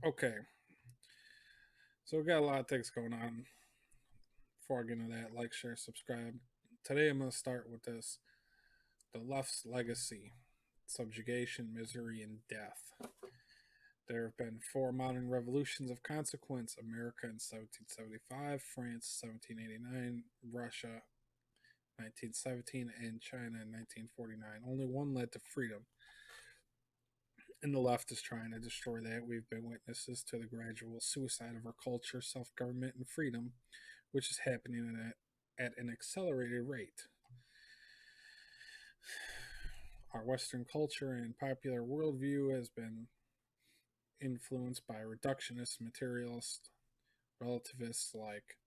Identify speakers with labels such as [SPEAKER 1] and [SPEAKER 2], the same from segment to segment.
[SPEAKER 1] Okay, so we got a lot of things going on. Before I get into that, like, share, subscribe. Today I'm going to start with this: the left's legacy, subjugation, misery, and death. There have been four modern revolutions of consequence: America in 1775, France 1789, Russia 1917, and China in 1949. Only one led to freedom, and the left is trying to destroy that. We've been witnesses to the gradual suicide of our culture, self government, and freedom, which is happening at an accelerated rate. Our Western culture and popular worldview has been influenced by reductionist materialist relativists like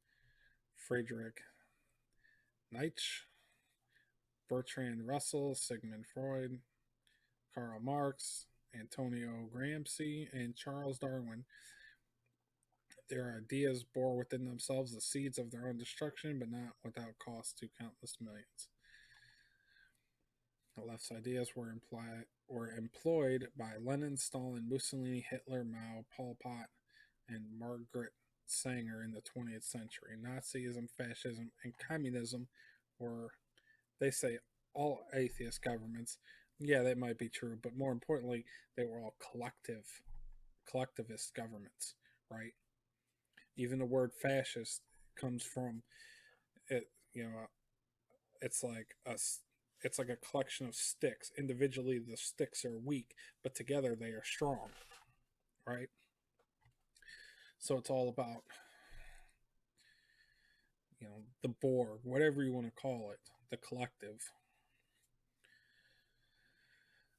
[SPEAKER 1] Friedrich Nietzsche, Bertrand Russell, Sigmund Freud, Karl Marx, Antonio Gramsci, and Charles Darwin. Their ideas bore within themselves the seeds of their own destruction, but not without cost to countless millions. The left's ideas were employed by Lenin, Stalin, Mussolini, Hitler, Mao, Pol Pot, and Margaret Sanger in the 20th century. Nazism, fascism, and communism were, they say, all atheist governments. Yeah, that might be true, but more importantly, they were all collectivist governments, right? Even the word fascist comes from it. It's like it's like a collection of sticks. Individually, the sticks are weak, but together they are strong, right? So it's all about the Borg, whatever you want to call it, the collective.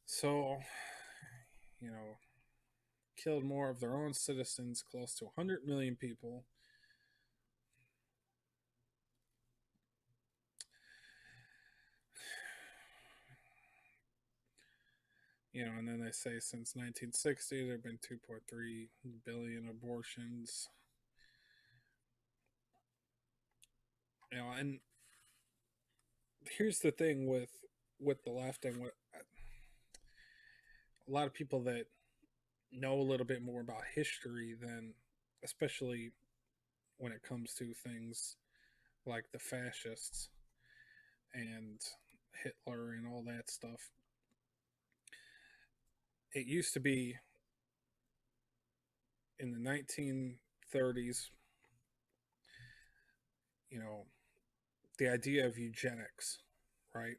[SPEAKER 1] So you know, killed more of their own citizens, close to 100 million people. And then they say since 1960 there have been 2.3 billion abortions. And here's the thing with the left and what a lot of people that know a little bit more about history than, especially when it comes to things like the fascists and Hitler and all that stuff. It used to be in the 1930s, you know, the idea of eugenics, right?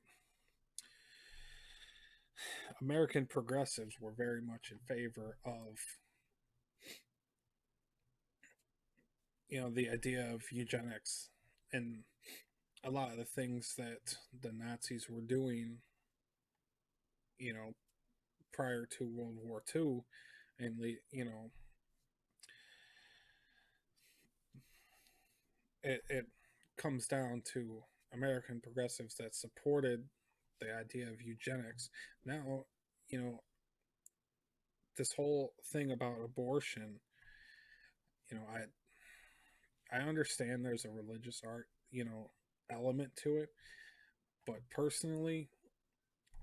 [SPEAKER 1] American progressives were very much in favor of, the idea of eugenics and a lot of the things that the Nazis were doing, you know, prior to World War II, and it comes down to American progressives that supported the idea of eugenics. Now, you know, this whole thing about abortion, I understand there's a religious art, element to it, but personally,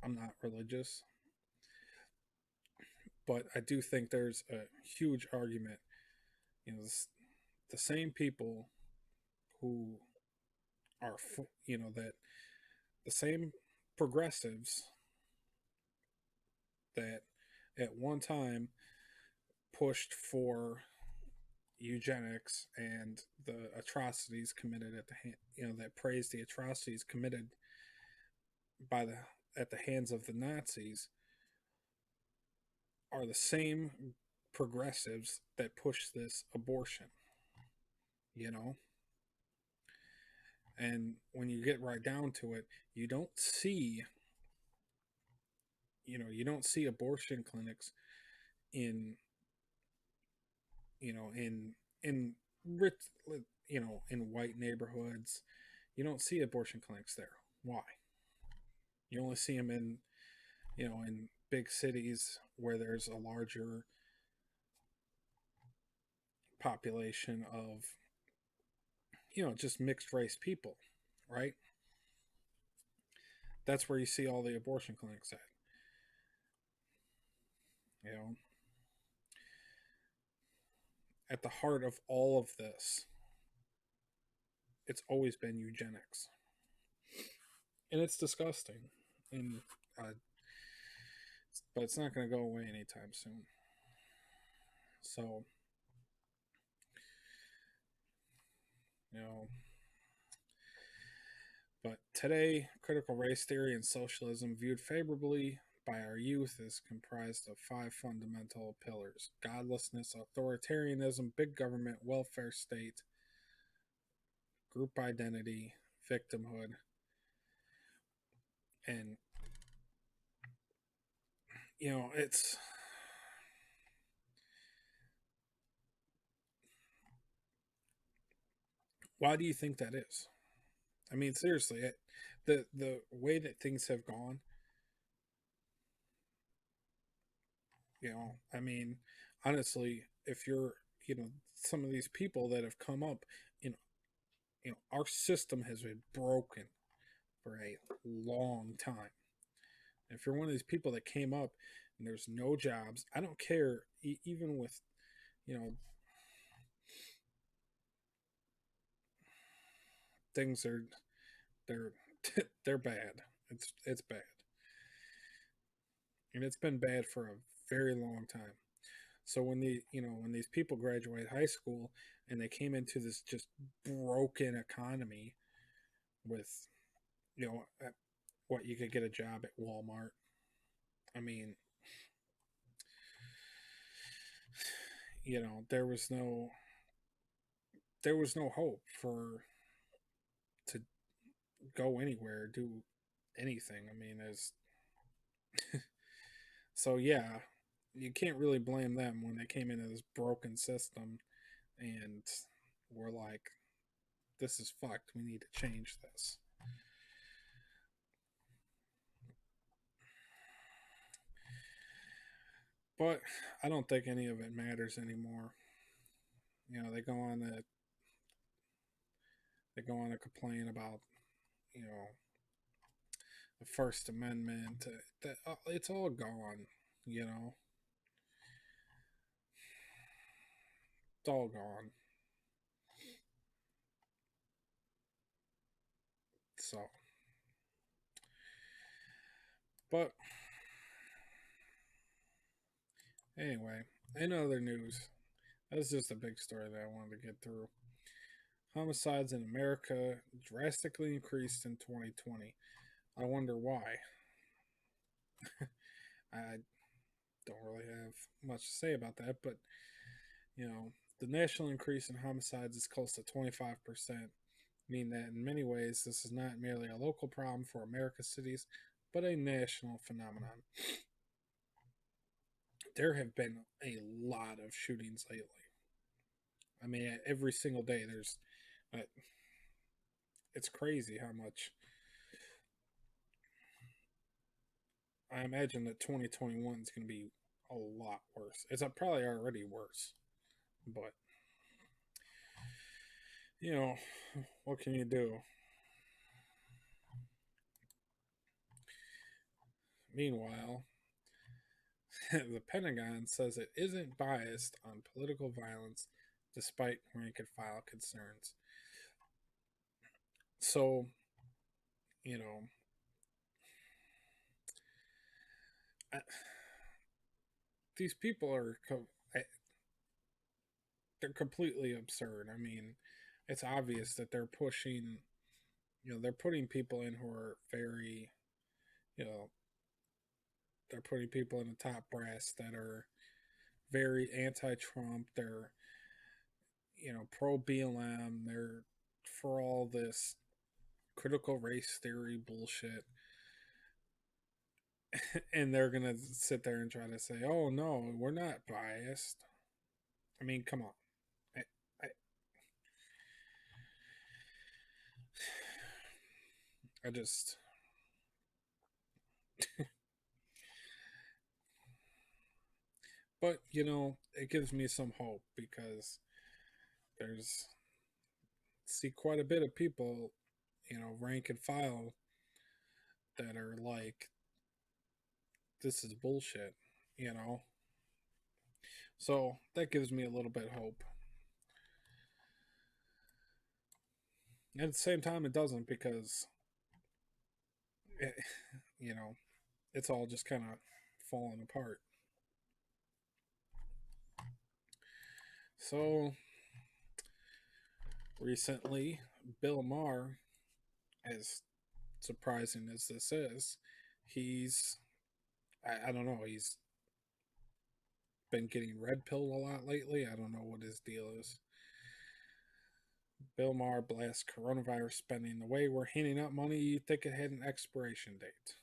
[SPEAKER 1] I'm not religious. But I do think there's a huge argument. The same people who are, that the same progressives that at one time pushed for eugenics and the atrocities committed at the that praised the atrocities committed by the at the hands of the Nazis are the same progressives that push this abortion, you know? And when you get right down to it, you don't see, you don't see abortion clinics in, in rich, in white neighborhoods. You don't see abortion clinics there. Why? You only see them in big cities where there's a larger population of, just mixed race people, right? That's where you see all the abortion clinics at. You know, at the heart of all of this, it's always been eugenics, and it's disgusting. And uh, but it's not going to go away anytime soon. So, you know, but today, critical race theory and socialism, viewed favorably by our youth, is comprised of five fundamental pillars: godlessness, authoritarianism, big government, welfare state, group identity, victimhood. And, it's. Why do you think that is? I mean, seriously, the way that things have gone, I mean, honestly, if you're, some of these people that have come up, you know, our system has been broken for a long time. If you're one of these people that came up and there's no jobs, I don't care, even with, you know, things are they're they're bad. It's bad, and it's been bad for a very long time. So when these people graduate high school and they came into this just broken economy with, you know, what you could get a job at Walmart. I mean, there was no hope for to go anywhere, do anything. I mean, as so yeah, you can't really blame them when they came into this broken system and were like, this is fucked. We need to change this. But I don't think any of it matters anymore. They go on to complain about, you know, the First Amendment. It's all gone. You know, it's all gone. So, but anyway, in other news, that's just a big story that I wanted to get through. Homicides in America drastically increased in 2020. I wonder why. I don't really have much to say about that, but the national increase in homicides is close to 25%, meaning that in many ways this is not merely a local problem for America's cities, but a national phenomenon. There have been a lot of shootings lately. I mean, every single day uh, it's crazy how much. I imagine that 2021 is going to be a lot worse. It's probably already worse, but you know, what can you do? Meanwhile, the Pentagon says it isn't biased on political violence despite rank and file concerns. So, you know, I, these people they're completely absurd. I mean, it's obvious that they're pushing, they're putting people in who are very, you know, they're putting people in the top brass that are very anti-Trump. They're, pro BLM. They're for all this critical race theory bullshit. And they're gonna sit there and try to say, "Oh no, we're not biased." I mean, come on. I, I, I just, but it gives me some hope because there's see quite a bit of people, rank and file that are like, this is bullshit. You know, so that gives me a little bit of hope. And at the same time, it doesn't because, it, you know, it's all just kind of falling apart. So, recently, Bill Maher, as surprising as this is, he's, I don't know, he's been getting red pilled a lot lately. I don't know what his deal is. Bill Maher blasts coronavirus spending the way we're handing out money you'd think it had an expiration date.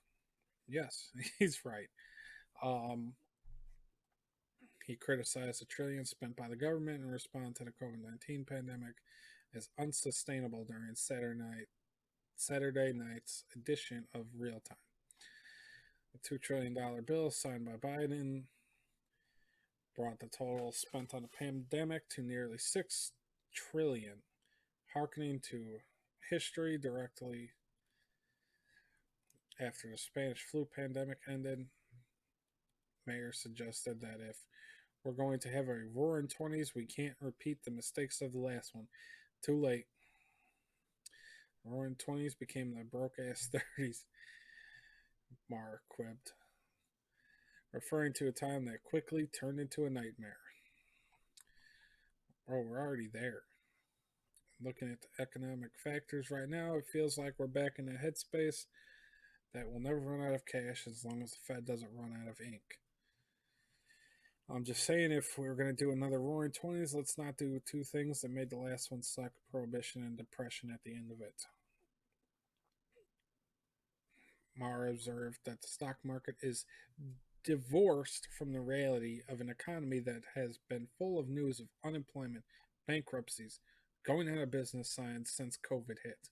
[SPEAKER 1] Yes, he's right. Um, he criticized the trillions spent by the government in response to the COVID-19 pandemic as unsustainable during Saturday night's edition of Real Time. The $2 trillion bill signed by Biden brought the total spent on the pandemic to nearly $6 trillion, harkening to history directly after the Spanish flu pandemic ended. Mayor suggested that if we're going to have a roaring 20s, we can't repeat the mistakes of the last one. Too late. Roaring 20s became the broke ass 30s, Maher quipped, referring to a time that quickly turned into a nightmare. Oh, we're already there. Looking at the economic factors right now, it feels like we're back in a headspace that will never run out of cash as long as the Fed doesn't run out of ink. I'm just saying, if we're going to do another roaring 20s, let's not do two things that made the last one suck: prohibition and depression at the end of it. Maher observed that the stock market is divorced from the reality of an economy that has been full of news of unemployment, bankruptcies, going out of business signs since COVID hit.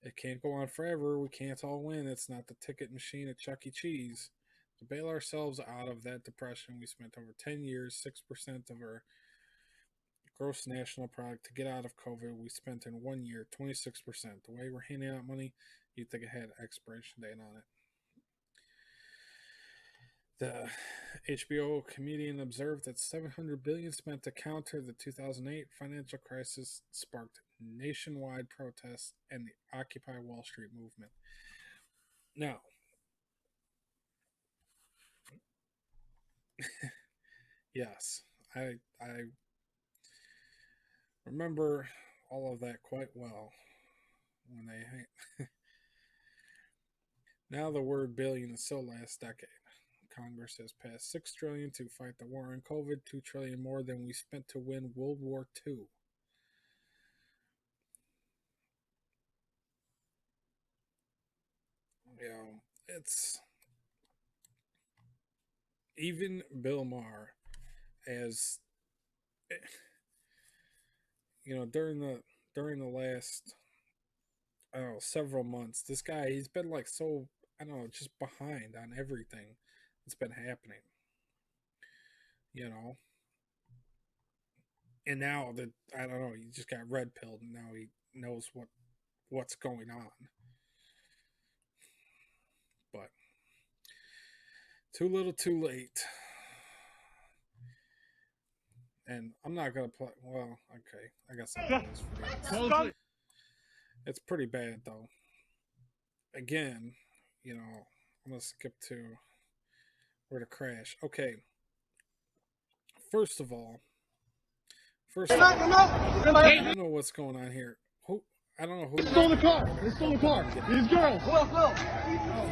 [SPEAKER 1] It can't go on forever. We can't all win. It's not the ticket machine at Chuck E. Cheese. To bail ourselves out of that depression, we spent over 10 years, 6% of our gross national product. To get out of COVID, we spent in 1 year 26%. The way we're handing out money, you'd think it had an expiration date on it. The HBO comedian observed that $700 billion spent to counter the 2008 financial crisis sparked nationwide protests and the Occupy Wall Street movement. Now, yes, I remember all of that quite well when they now the word billion is still last decade. Congress has passed $6 trillion to fight the war on COVID, $2 trillion more than we spent to win World War II. You know, it's even Bill Maher, as you know, during the last, I don't know, several months, this guy, he's been like so, I don't know, just behind on everything that's been happening. You know, and now that, I don't know, he just got red pilled, and now he knows what's going on. But too little, too late. And I'm not gonna play. Well, okay, I got some news for you. It's pretty bad though. Again, you know, I'm gonna skip to where to crash. Okay. First of all, I don't know what's going on here. I don't know who.
[SPEAKER 2] They stole the car. They stole the car. These girls. Will.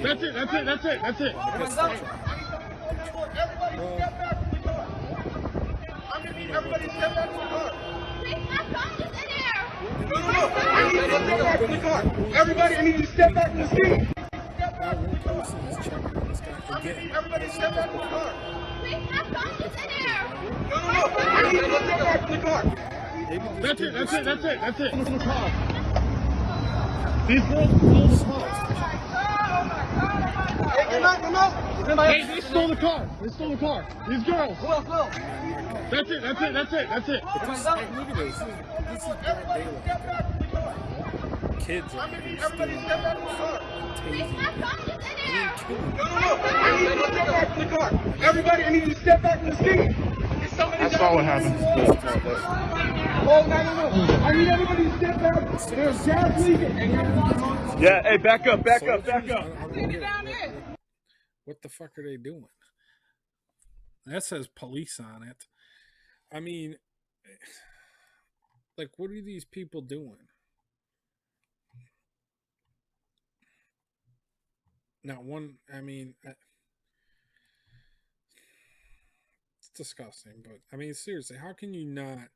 [SPEAKER 2] That's it. Everybody step back from the car. Everybody, I need you to step back from the seat. Everybody step back from the car. I need you to step back from the car. That's it. From the car. These girls stole the car. Hey, come out. Hey, they stole the car. These girls. Will. That's it.
[SPEAKER 1] Look at this. This is broad daylight. Kids are
[SPEAKER 2] Everybody step back from the car.
[SPEAKER 1] I need you to step back from the car.
[SPEAKER 2] Everybody, I need you to step back from the seat. Is somebody I saw what happened.
[SPEAKER 3] Oh, no. I need everybody to step back. There's gas leaking.
[SPEAKER 2] Yeah, hey, back up.
[SPEAKER 1] Soldiers? I don't get it. What the fuck are they doing? That says police on it. I mean, like, what are these people doing? Not one. I mean, it's disgusting. But I mean, seriously, how can you not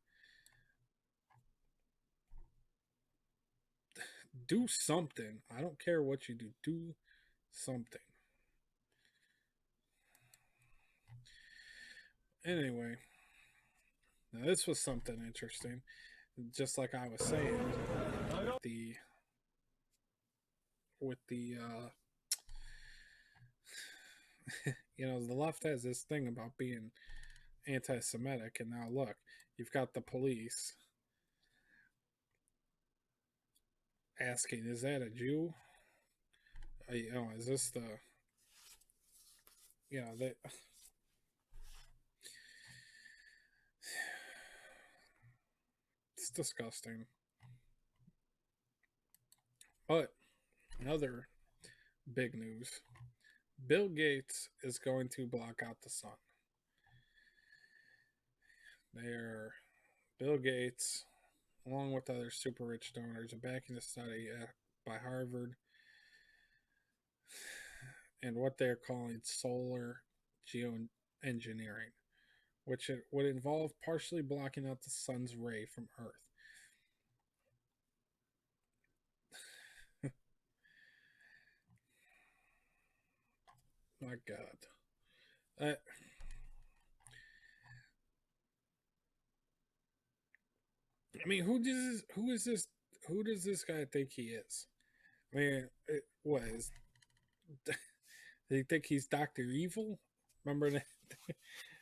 [SPEAKER 1] do something? I don't care what you do. Do something. Anyway, now this was something interesting. Just like I was saying, the with the the left has this thing about being anti-Semitic, and now look, you've got the police asking, "Is that a Jew? Is this the that?" It's disgusting. But another big news: Bill Gates is going to block out the sun. They're Bill Gates, along with other super rich donors, are backing a study by Harvard and what they're calling solar geoengineering, which it would involve partially blocking out the sun's ray from Earth. My God. Uh, I mean, who does this guy think he is? I mean, what is? Do you think he's Doctor Evil? Remember that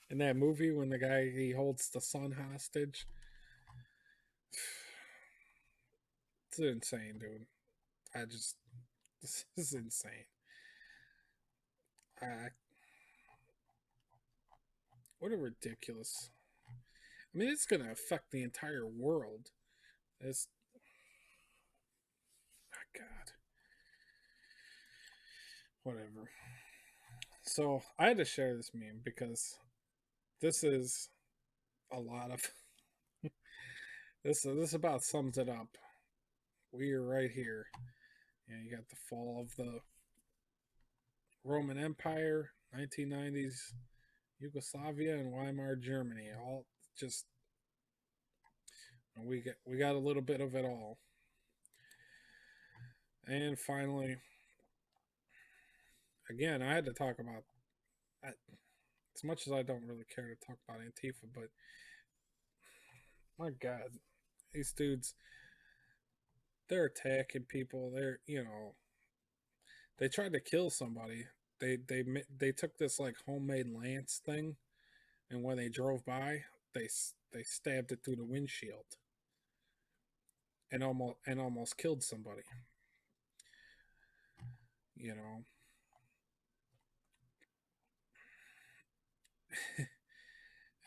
[SPEAKER 1] in that movie when the guy he holds the sun hostage? It's insane, dude. This is insane. I What a ridiculous. I mean, it's gonna affect the entire world. It's my God. Whatever. So I had to share this meme because this is a lot of this about sums it up. We are right here. You got the fall of the Roman Empire, 1990s Yugoslavia, and Weimar Germany. All just we got a little bit of it all. And finally, again, I had to talk about as much as I don't really care to talk about Antifa, but my God, these dudes, they're attacking people. They tried to kill somebody. They took this like homemade lance thing, and when they drove by, they stabbed it through the windshield, and almost killed somebody. You know,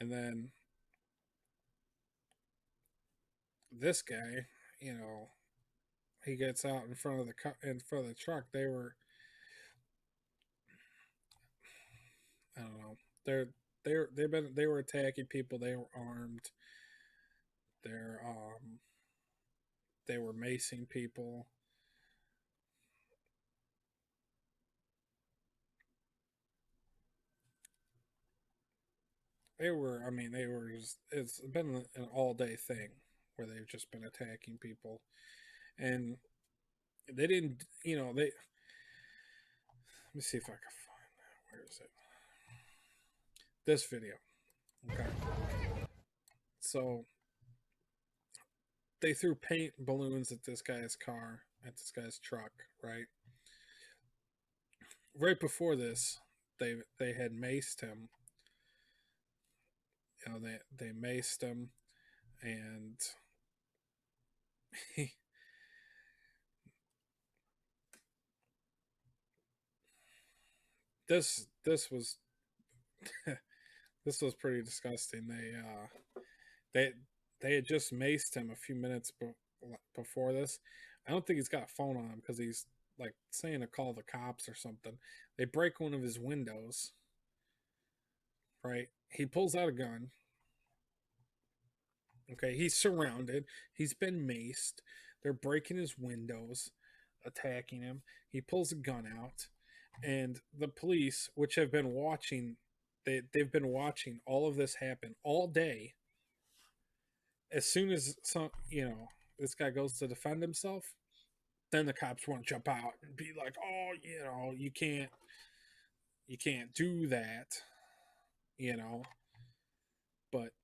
[SPEAKER 1] and then this guy, you know, he gets out in front of the truck. I don't know. They were attacking people. They were armed. They're they were macing people. They were just, it's been an all day thing where they've just been attacking people. And they didn't, let me see if I can find that. Where is it? This video. Okay. So they threw paint balloons at this guy's car, at this guy's truck, right? Right before this, they had maced him. They maced him, and he, this was This was pretty disgusting. They they had just maced him a few minutes before this. I don't think he's got a phone on him because he's like saying to call the cops or something. They break one of his windows. Right, he pulls out a gun. Okay, he's surrounded. He's been maced. They're breaking his windows, attacking him. He pulls a gun out, and the police, which have been watching, they've been watching all of this happen all day. As soon as this guy goes to defend himself, then the cops want to jump out and be like, "Oh, you can't do that," you know. But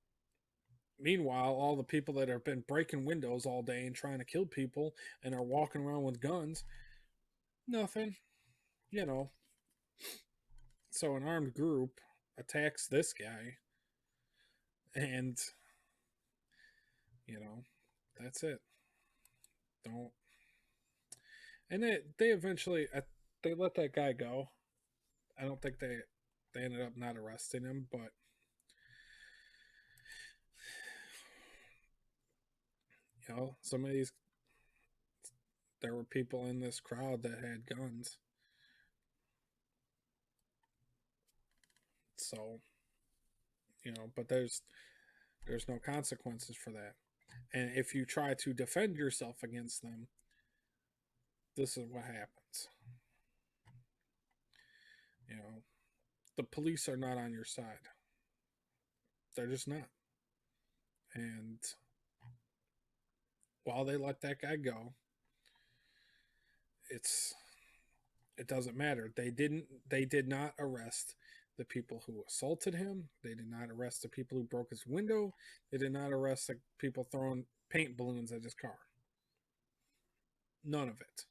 [SPEAKER 1] meanwhile, all the people that have been breaking windows all day and trying to kill people and are walking around with guns, nothing, you know. So an armed group attacks this guy, and you know, that's it. Don't. And they eventually they let that guy go. I don't think they ended up not arresting him, but some of these, there were people in this crowd that had guns, so but there's no consequences for that. And if you try to defend yourself against them, this is what happens. You know, the police are not on your side. They're just not. And while they let that guy go, it's it doesn't matter. They did not arrest the people who assaulted him. They did not arrest the people who broke his window. They did not arrest the people throwing paint balloons at his car. None of it.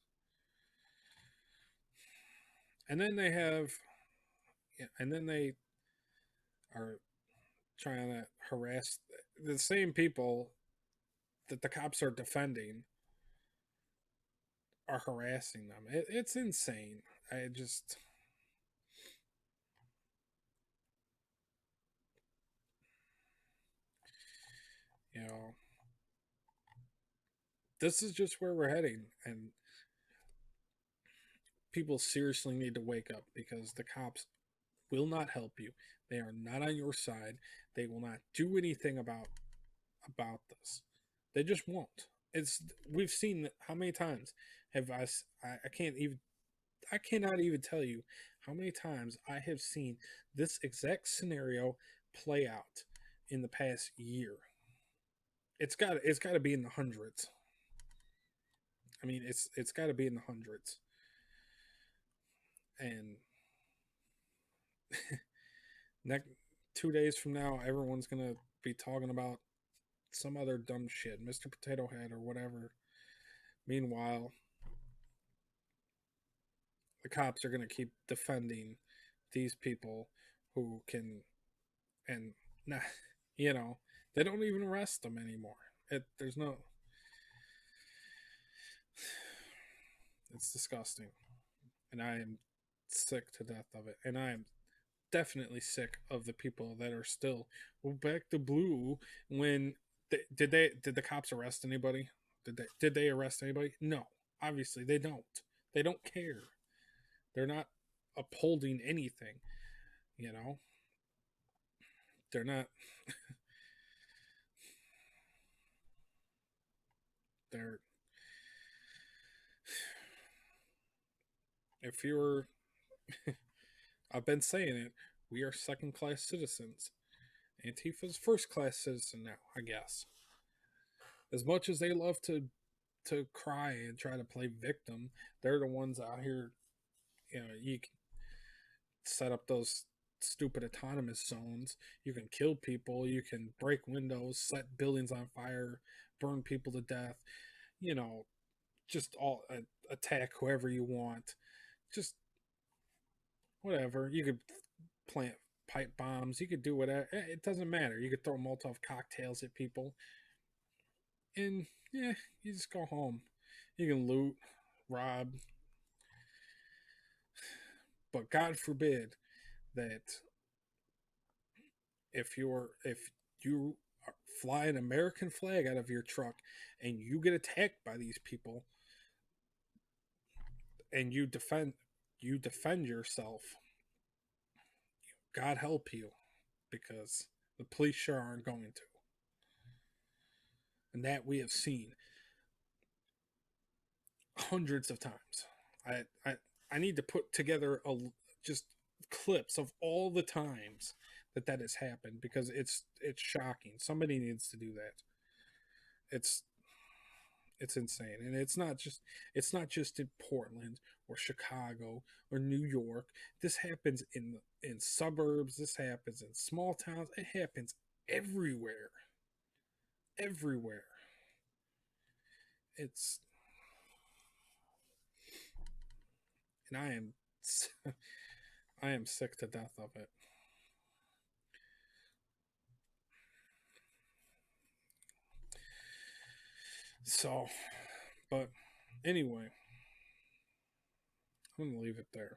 [SPEAKER 1] And then they have and then they are trying to harass the same people that the cops are defending are harassing them. It's insane. I just you know this is just where we're heading, and people seriously need to wake up because the cops will not help you. They are not on your side. They will not do anything about this. They just won't. It's we've seen how many times have I can't even I cannot even tell you how many times I have seen this exact scenario play out in the past year. It's got to be in the hundreds. I mean, it's got to be in the hundreds. And next 2 days from now, everyone's gonna be talking about some other dumb shit, Mr. Potato Head or whatever. Meanwhile, the cops are gonna keep defending these people who can and nah, you know, they don't even arrest them anymore. There's no. It's disgusting, and I am sick to death of it. And I am definitely sick of the people that are still back to blue. When did the cops arrest anybody? Did they arrest anybody? No, obviously they don't. They don't care. They're not upholding anything. You know, they're not. They're if you're I've been saying it, we are second class citizens. Antifa's first class citizen now, I guess. As much as they love to cry and try to play victim, they're the ones out here. You can set up those stupid autonomous zones. You can kill people. You can break windows, set buildings on fire, burn people to death. You know, just all attack whoever you want. Just whatever. You could plant pipe bombs. You could do whatever. It doesn't matter. You could throw Molotov cocktails at people, and yeah, you just go home. You can loot, rob, but God forbid that if you fly an American flag out of your truck and you get attacked by these people and you defend yourself, God help you, because the police sure aren't going to. And that we have seen hundreds of times. I need to put together just clips of all the times that has happened, because it's shocking. Somebody needs to do that. It's it's insane, and it's not just in Portland or Chicago or New York. This happens in suburbs. This happens in small towns. It happens everywhere, everywhere. It's and I am sick to death of it. So, but anyway, I'm gonna leave it there.